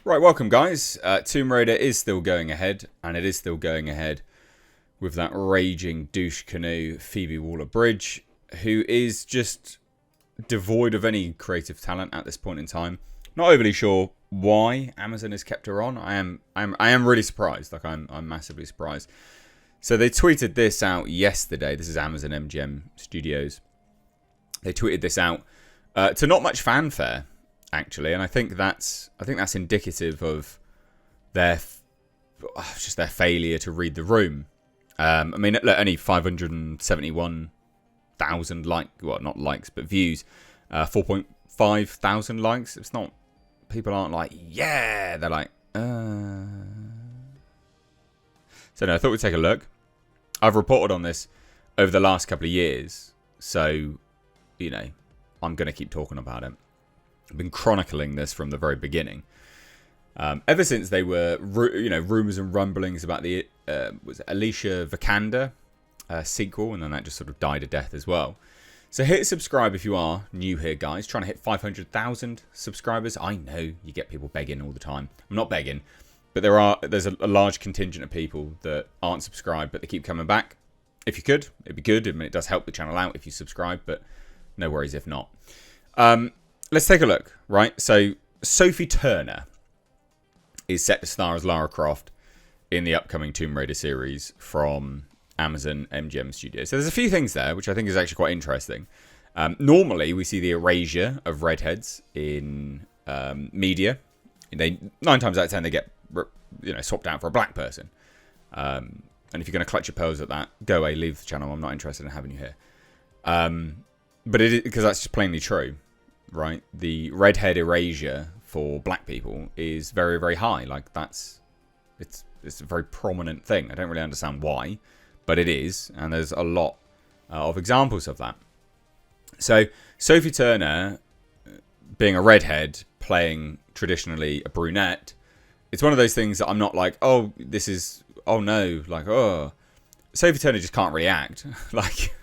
Right, welcome guys. Tomb Raider is still going ahead, and it is still going ahead with that raging douche canoe Phoebe Waller-Bridge, who is just devoid of any creative talent at this point in time. Not overly sure why Amazon has kept her on. I am really surprised. I'm massively surprised. So they tweeted this out yesterday. This is Amazon MGM Studios. They tweeted this out to not much fanfare, actually, and I think that's indicative of their failure to read the room. I mean, look, only 571,000 not likes, but views, 4.5 thousand likes. It's not, people aren't like, yeah, they're like, So no, I thought we'd take a look. I've reported on this over the last couple of years, so I'm going to keep talking about it. I've been chronicling this from the very beginning. Ever since they were, rumours and rumblings about the was it Alicia Vikander sequel, and then that just sort of died a death as well. So hit subscribe if you are new here, guys. Trying to hit 500,000 subscribers. I know you get people begging all the time. I'm not begging, but there's a large contingent of people that aren't subscribed, but they keep coming back. If you could, it'd be good. I mean, it does help the channel out if you subscribe, but no worries if not. Let's take a look, right? So Sophie Turner is set to star as Lara Croft in the upcoming Tomb Raider series from Amazon MGM Studios. So there's a few things there, which I think is actually quite interesting. Normally, we see the erasure of redheads in media. 9 times out of 10, they get swapped out for a black person. And if you're going to clutch your pearls at that, go away, leave the channel. I'm not interested in having you here. But it is, because that's just plainly true, right? The redhead erasure for black people is very, very high. Like, it's a very prominent thing. I don't really understand why, but it is, and there's a lot of examples of that. So Sophie Turner, being a redhead, playing traditionally a brunette, it's one of those things that I'm not like, oh, this is, oh no, like, oh. Sophie Turner just can't really act. Like,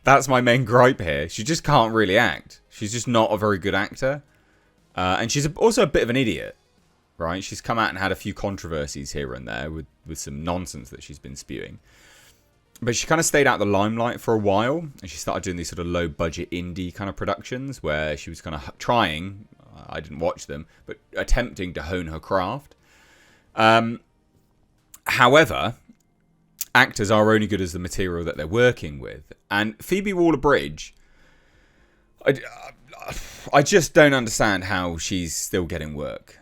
that's my main gripe here. She just can't really act. She's just not a very good actor. And she's also a bit of an idiot, right? She's come out and had a few controversies here and there with some nonsense that she's been spewing. But she kind of stayed out of the limelight for a while. And she started doing these sort of low-budget indie kind of productions where she was kind of trying, I didn't watch them, but attempting to hone her craft. However, actors are only good as the material that they're working with. And Phoebe Waller-Bridge, I just don't understand how she's still getting work.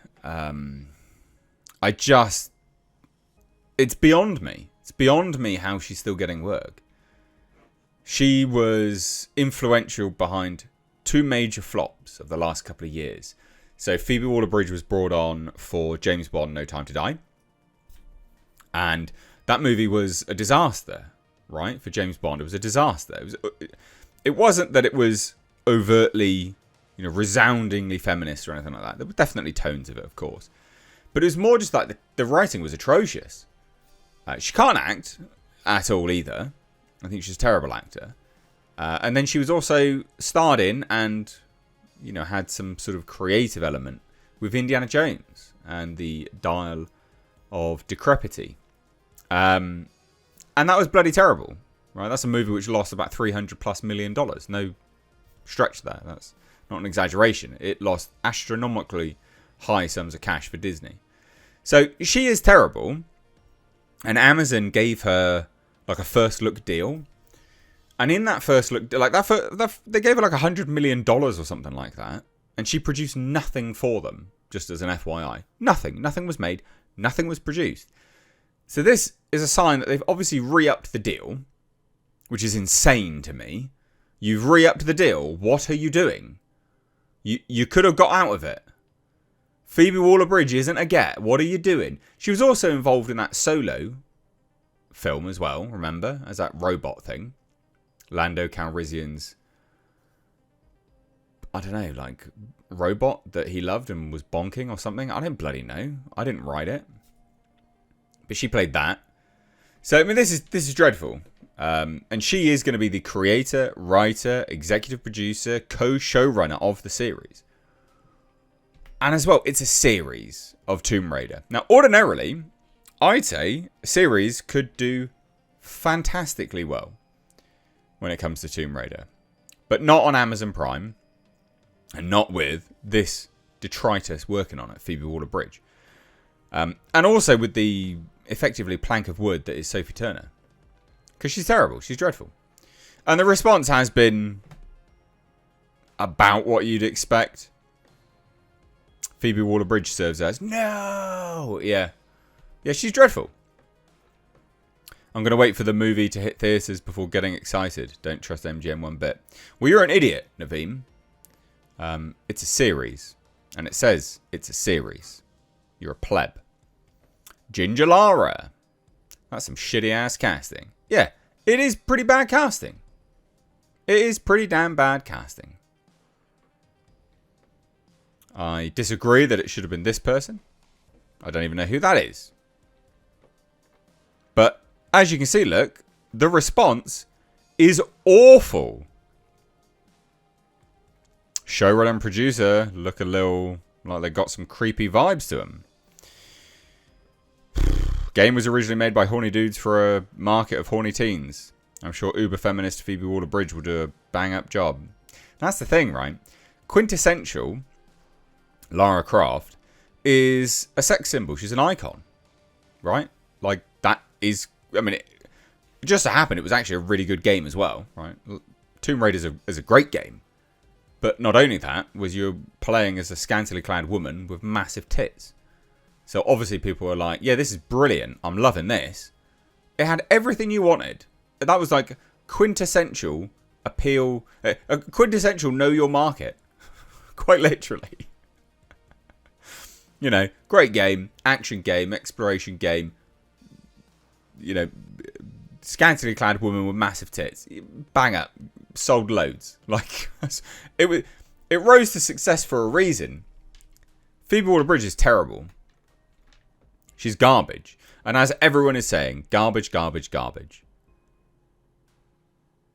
It's beyond me. It's beyond me how she's still getting work. She was influential behind 2 major flops of the last couple of years. So Phoebe Waller-Bridge was brought on for James Bond, No Time to Die. And that movie was a disaster, right? For James Bond, it was a disaster. It wasn't that it was overtly, resoundingly feminist or anything like that. There were definitely tones of it, of course. But it was more just like the writing was atrocious. She can't act at all either. I think she's a terrible actor. And then she was also starred in and, had some sort of creative element with Indiana Jones and the Dial of Decrepity. And that was bloody terrible, right? That's a movie which lost about $300+ million. No stretch there. That's not an exaggeration. It lost astronomically high sums of cash for Disney. So she is terrible. And Amazon gave her like a first look deal. And in that first look, like they gave her like $100 million or something like that. And she produced nothing for them, just as an FYI. Nothing. Nothing was made. Nothing was produced. So this is a sign that they've obviously re-upped the deal, which is insane to me. You've re-upped the deal. What are you doing? You could have got out of it. Phoebe Waller-Bridge isn't a get. What are you doing? She was also involved in that Solo film as well, remember? As that robot thing. Lando Calrissian's, I don't know, like, robot that he loved and was bonking or something. I don't bloody know. I didn't write it. But she played that. So, I mean, this is dreadful. And she is going to be the creator, writer, executive producer, co-showrunner of the series. And as well, it's a series of Tomb Raider. Now, ordinarily, I'd say a series could do fantastically well when it comes to Tomb Raider. But not on Amazon Prime. And not with this detritus working on it, Phoebe Waller-Bridge. And also with the, effectively, plank of wood that is Sophie Turner. Because she's terrible. She's dreadful. And the response has been about what you'd expect. Phoebe Waller-Bridge serves as, no! Yeah. Yeah, she's dreadful. I'm going to wait for the movie to hit theatres before getting excited. Don't trust MGM one bit. Well, you're an idiot, Naveem. It's a series. And it says it's a series. You're a pleb. Ginger Lara. That's some shitty-ass casting. Yeah, it is pretty bad casting. It is pretty damn bad casting. I disagree that it should have been this person. I don't even know who that is. But as you can see, look, the response is awful. Showrunner and producer look a little like they got some creepy vibes to them. Game was originally made by horny dudes for a market of horny teens. I'm sure uber feminist Phoebe Waller-Bridge will do a bang up job. That's the thing, right? Quintessential Lara Croft is a sex symbol. She's an icon, right? Like, that is, I mean, it just so happened it was actually a really good game as well, right? Tomb Raider is a great game. But not only that, was you're playing as a scantily clad woman with massive tits. So obviously people were like, yeah, this is brilliant. I'm loving this. It had everything you wanted. That was like quintessential appeal, a quintessential know your market. Quite literally. You know, great game, action game, exploration game. You know, scantily clad woman with massive tits. Bang up. Sold loads. Like, it rose to success for a reason. Phoebe Waller-Bridge is terrible. She's garbage. And as everyone is saying, garbage, garbage, garbage.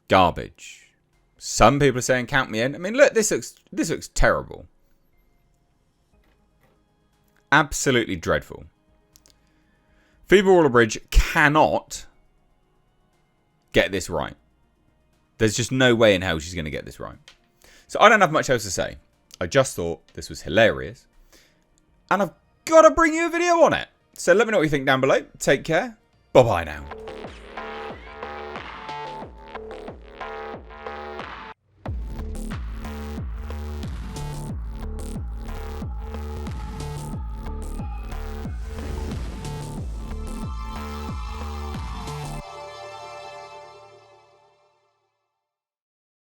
Garbage. Some people are saying count me in. I mean, look, this looks terrible. Absolutely dreadful. Phoebe Waller-Bridge cannot get this right. There's just no way in hell she's going to get this right. So I don't have much else to say. I just thought this was hilarious. And I've got to bring you a video on it. So let me know what you think down below. Take care. Bye-bye now.